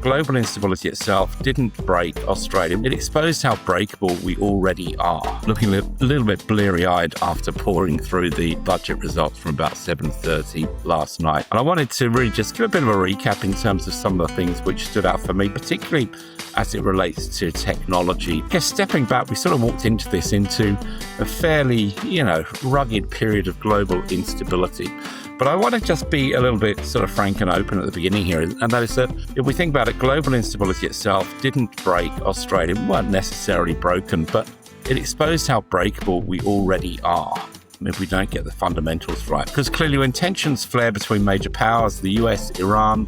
global instability itself didn't break Australia. It exposed how breakable we already are. Looking a little bit bleary-eyed after pouring through the budget results from about 7:30 last night. And I wanted to really just give a bit of a recap in terms of some of the things which stood out for me, particularly as it relates to technology. I guess stepping back, we sort of walked into a fairly, rugged period of global instability. But I want to just be a little bit sort of frank and open at the beginning here, and that is that if we think about it, global instability itself didn't break Australia. We weren't necessarily broken, but it exposed how breakable we already are if we don't get the fundamentals right. Because clearly when tensions flare between major powers, the US, Iran,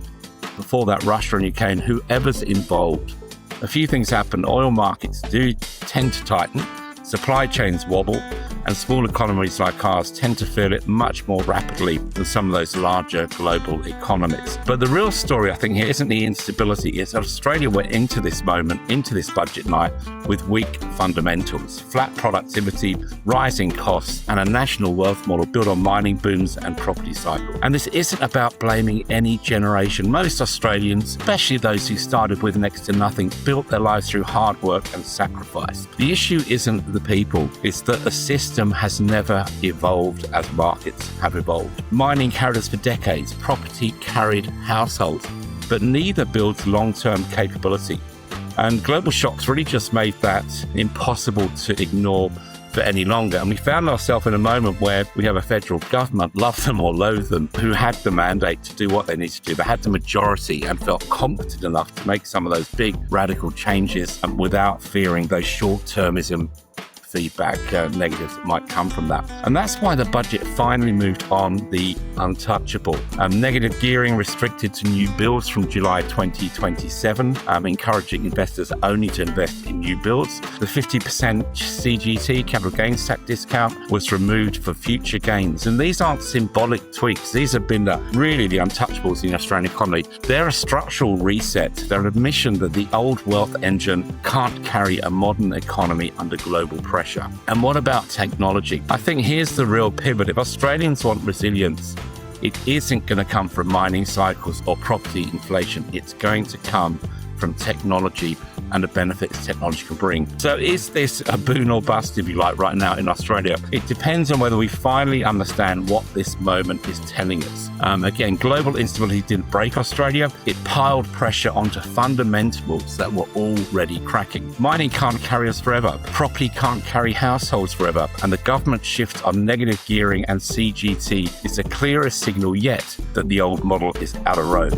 before that Russia and Ukraine, whoever's involved, a few things happen. Oil markets do tend to tighten, supply chains wobble, and small economies like ours tend to feel it much more rapidly than some of those larger global economies. But the real story, I think, here isn't the instability. It's Australia went into this moment, into this budget night, with weak fundamentals, flat productivity, rising costs, and a national wealth model built on mining booms and property cycle. And this isn't about blaming any generation. Most Australians, especially those who started with next to nothing, built their lives through hard work and sacrifice. The issue isn't the people, it's that the system has never evolved as markets have evolved. Mining carried us for decades, property carried households, but neither builds long-term capability. And global shocks really just made that impossible to ignore for any longer. And we found ourselves in a moment where we have a federal government, love them or loathe them, who had the mandate to do what they need to do. They had the majority and felt competent enough to make some of those big radical changes without fearing those short-termism feedback, negatives that might come from that. And that's why the budget finally moved on the untouchable. Negative gearing restricted to new builds from July 2027, encouraging investors only to invest in new builds. The 50% CGT, capital gains tax discount, was removed for future gains. And these aren't symbolic tweaks. These have been really the untouchables in the Australian economy. They're a structural reset. They're an admission that the old wealth engine can't carry a modern economy under global pressure. And what about technology? I think here's the real pivot. If Australians want resilience, it isn't going to come from mining cycles or property inflation. It's going to come from technology and the benefits technology can bring. So is this a boon or bust, if you like, right now in Australia? It depends on whether we finally understand what this moment is telling us. Again, global instability didn't break Australia. It piled pressure onto fundamentals that were already cracking. Mining can't carry us forever. Property can't carry households forever. And the government shift on negative gearing and CGT is the clearest signal yet that the old model is out of road.